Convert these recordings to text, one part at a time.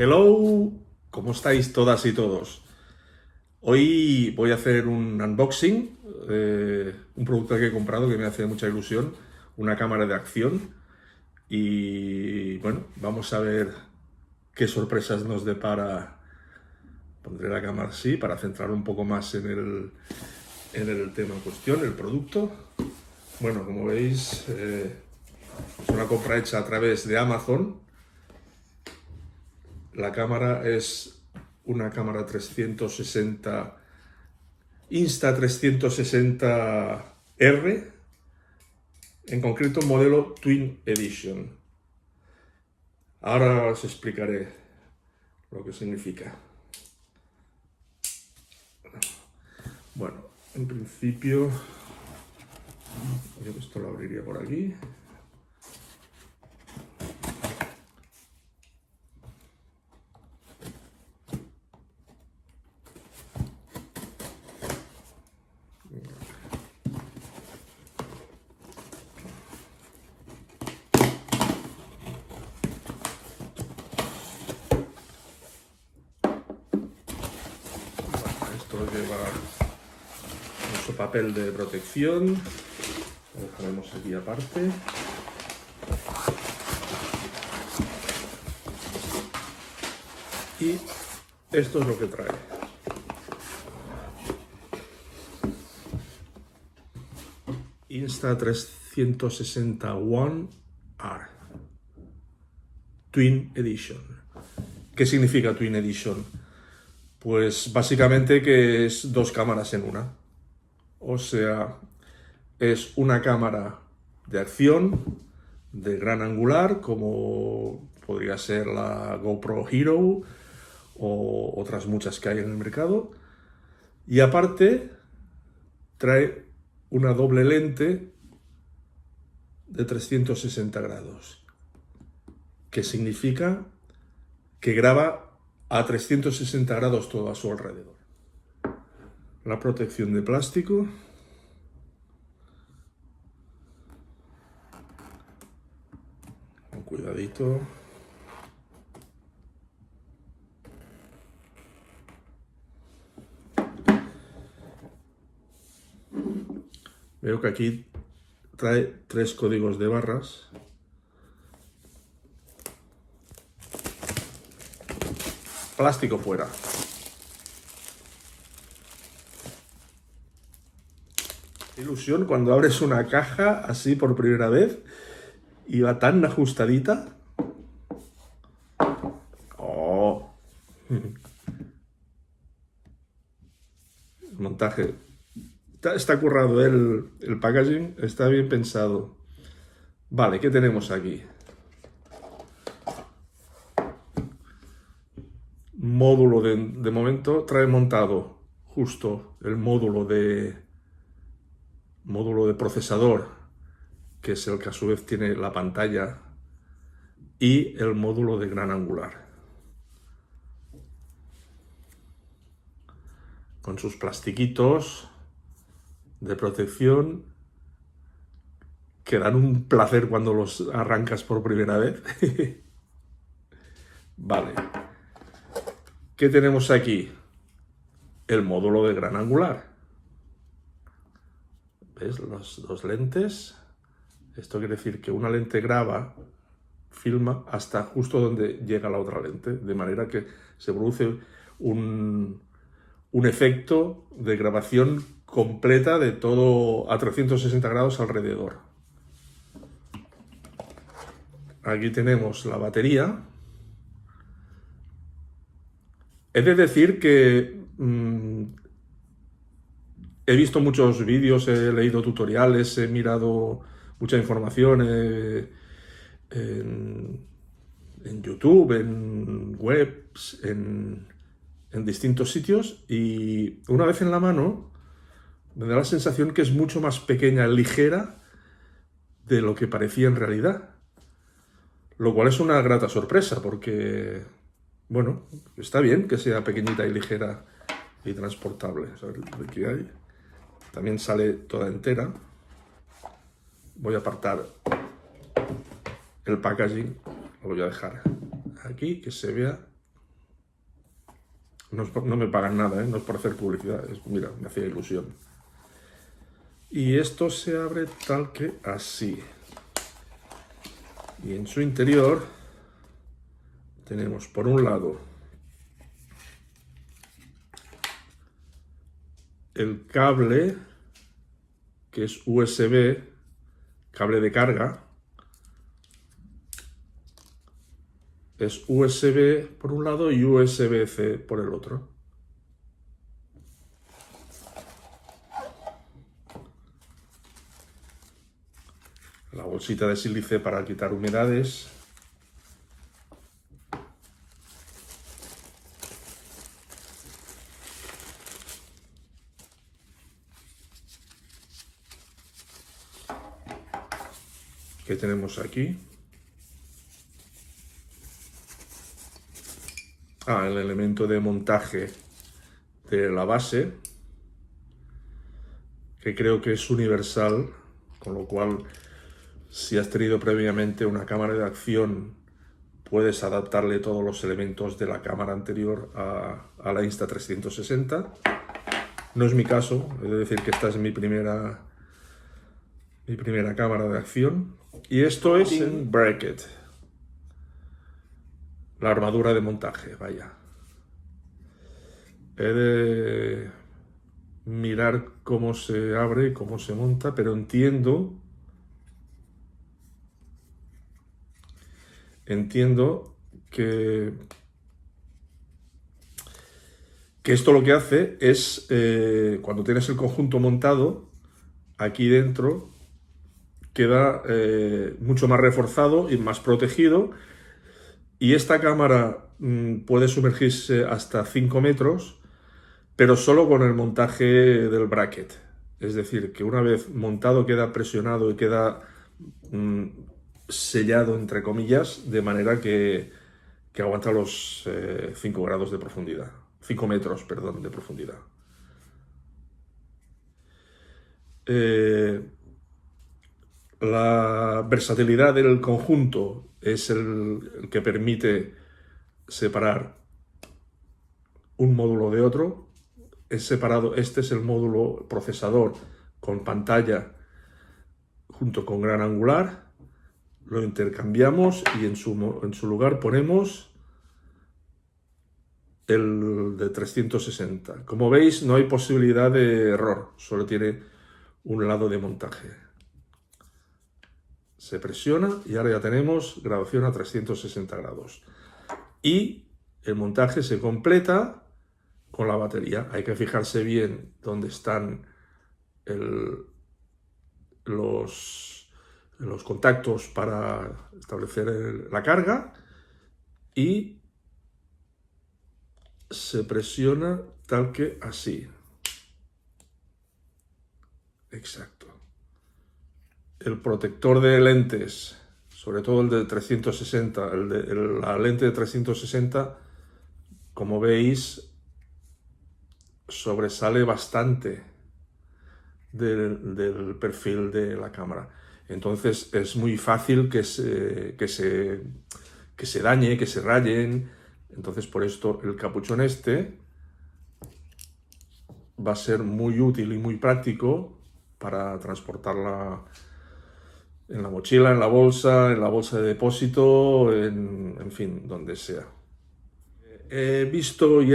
Hello, ¿cómo estáis todas y todos? Hoy voy a hacer un unboxing de un producto que he comprado que me hace mucha ilusión, una cámara de acción. Y bueno, vamos a ver qué sorpresas nos depara. Pondré la cámara así para centrar un poco más en el tema en cuestión, el producto. Bueno, como veis, es una compra hecha a través de Amazon. La cámara es una cámara 360, Insta360R, en concreto modelo Twin Edition. Ahora os explicaré lo que significa. Bueno, en principio, yo esto lo abriría por aquí. Esto lleva nuestro papel de protección, lo dejaremos aquí aparte. Y esto es lo que trae. Insta360 One R Twin Edition. ¿Qué significa Twin Edition? Pues básicamente que es dos cámaras en una. O sea, es una cámara de acción de gran angular, como podría ser la GoPro Hero o otras muchas que hay en el mercado. Y aparte, trae una doble lente de 360 grados, que significa que graba a 360 grados todo a su alrededor. La protección de plástico. Con cuidadito. Veo que aquí trae 3 códigos de barras. Plástico fuera. Ilusión cuando abres una caja así por primera vez y va tan ajustadita. Oh. El montaje. Está currado el packaging, está bien pensado. Vale, ¿qué tenemos aquí? Módulo de momento, trae montado justo el módulo de procesador, que es el que a su vez tiene la pantalla, y el módulo de gran angular, con sus plastiquitos de protección que dan un placer cuando los arrancas por primera vez. Vale. ¿Qué tenemos aquí? El módulo de gran angular. ¿Ves? Las dos lentes. Esto quiere decir que una lente graba, filma hasta justo donde llega la otra lente, de manera que se produce un efecto de grabación completa de todo a 360 grados alrededor. Aquí tenemos la batería. He de decir que he visto muchos vídeos, he leído tutoriales, he mirado mucha información en YouTube, en webs, en distintos sitios, y una vez en la mano me da la sensación que es mucho más pequeña, ligera de lo que parecía en realidad. Lo cual es una grata sorpresa porque, bueno, está bien que sea pequeñita y ligera y transportable. Aquí hay. También sale toda entera. Voy a apartar el packaging, lo voy a dejar aquí, que se vea No me pagan nada, ¿eh? No es por hacer publicidad, mira, me hacía ilusión. Y esto se abre tal que así. Y en su interior tenemos por un lado el cable, que es USB, cable de carga. Es USB por un lado y USB-C por el otro. La bolsita de sílice para quitar humedades. Que tenemos aquí. El elemento de montaje de la base, que creo que es universal, con lo cual si has tenido previamente una cámara de acción puedes adaptarle todos los elementos de la cámara anterior a la Insta360. No es mi caso, he de decir que esta es mi primera cámara de acción. Y esto es en bracket, la armadura de montaje, vaya. He de mirar cómo se abre y cómo se monta, pero entiendo que esto lo que hace es, cuando tienes el conjunto montado, aquí dentro queda mucho más reforzado y más protegido. Y esta cámara puede sumergirse hasta 5 metros, pero solo con el montaje del bracket. Es decir, que una vez montado queda presionado y queda sellado, entre comillas, de manera que aguanta los 5 grados de profundidad. 5 metros, perdón, de profundidad. La versatilidad del conjunto es el que permite separar un módulo de otro. Es separado, este es el módulo procesador con pantalla junto con gran angular. Lo intercambiamos y en su lugar ponemos el de 360. Como veis, no hay posibilidad de error, solo tiene un lado de montaje. Se presiona y ahora ya tenemos grabación a 360 grados. Y el montaje se completa con la batería. Hay que fijarse bien dónde están los contactos para establecer la carga y se presiona tal que así. Exacto. El protector de lentes, sobre todo el de 360, la lente de 360, como veis, sobresale bastante del perfil de la cámara. Entonces es muy fácil que se dañe, que se rayen. Entonces por esto el capuchón este va a ser muy útil y muy práctico para transportarla en la mochila, en la bolsa de depósito, en fin, donde sea. He visto y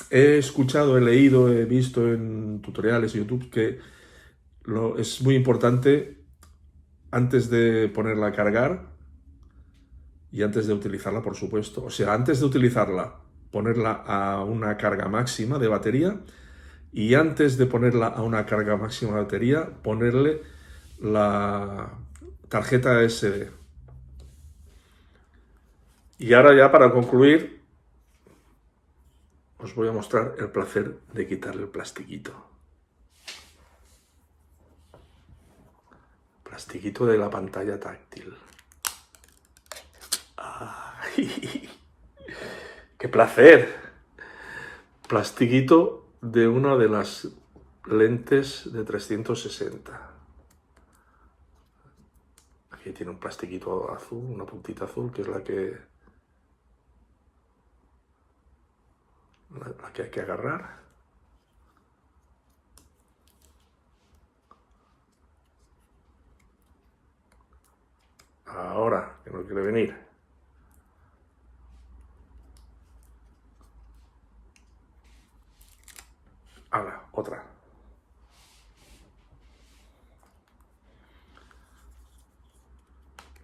he escuchado, he leído, he visto en tutoriales de YouTube que es muy importante antes de ponerla a cargar y antes de utilizarla, por supuesto. O sea, antes de utilizarla, ponerla a una carga máxima de batería y antes de ponerla a una carga máxima de batería, ponerle la tarjeta SD. Y ahora ya para concluir, os voy a mostrar el placer de quitarle el plastiquito. Plastiquito de la pantalla táctil. ¡Ay! ¡Qué placer! Plastiquito de una de las lentes de 360. Aquí tiene un plastiquito azul, una puntita azul, que es la la que hay que agarrar. Ahora, que no quiere venir. Ahora, otra.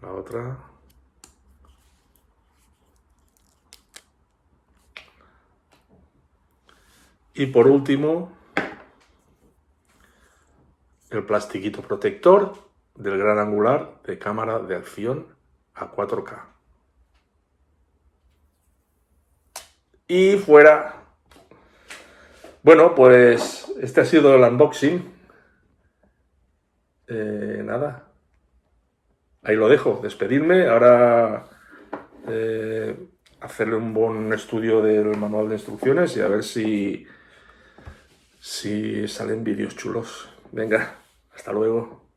La otra. Y por último, el plastiquito protector del gran angular de cámara de acción a 4K. Y fuera. Bueno, pues este ha sido el unboxing. Nada. Ahí lo dejo, despedirme. Ahora hacerle un buen estudio del manual de instrucciones y a ver si salen vídeos chulos. Venga, hasta luego.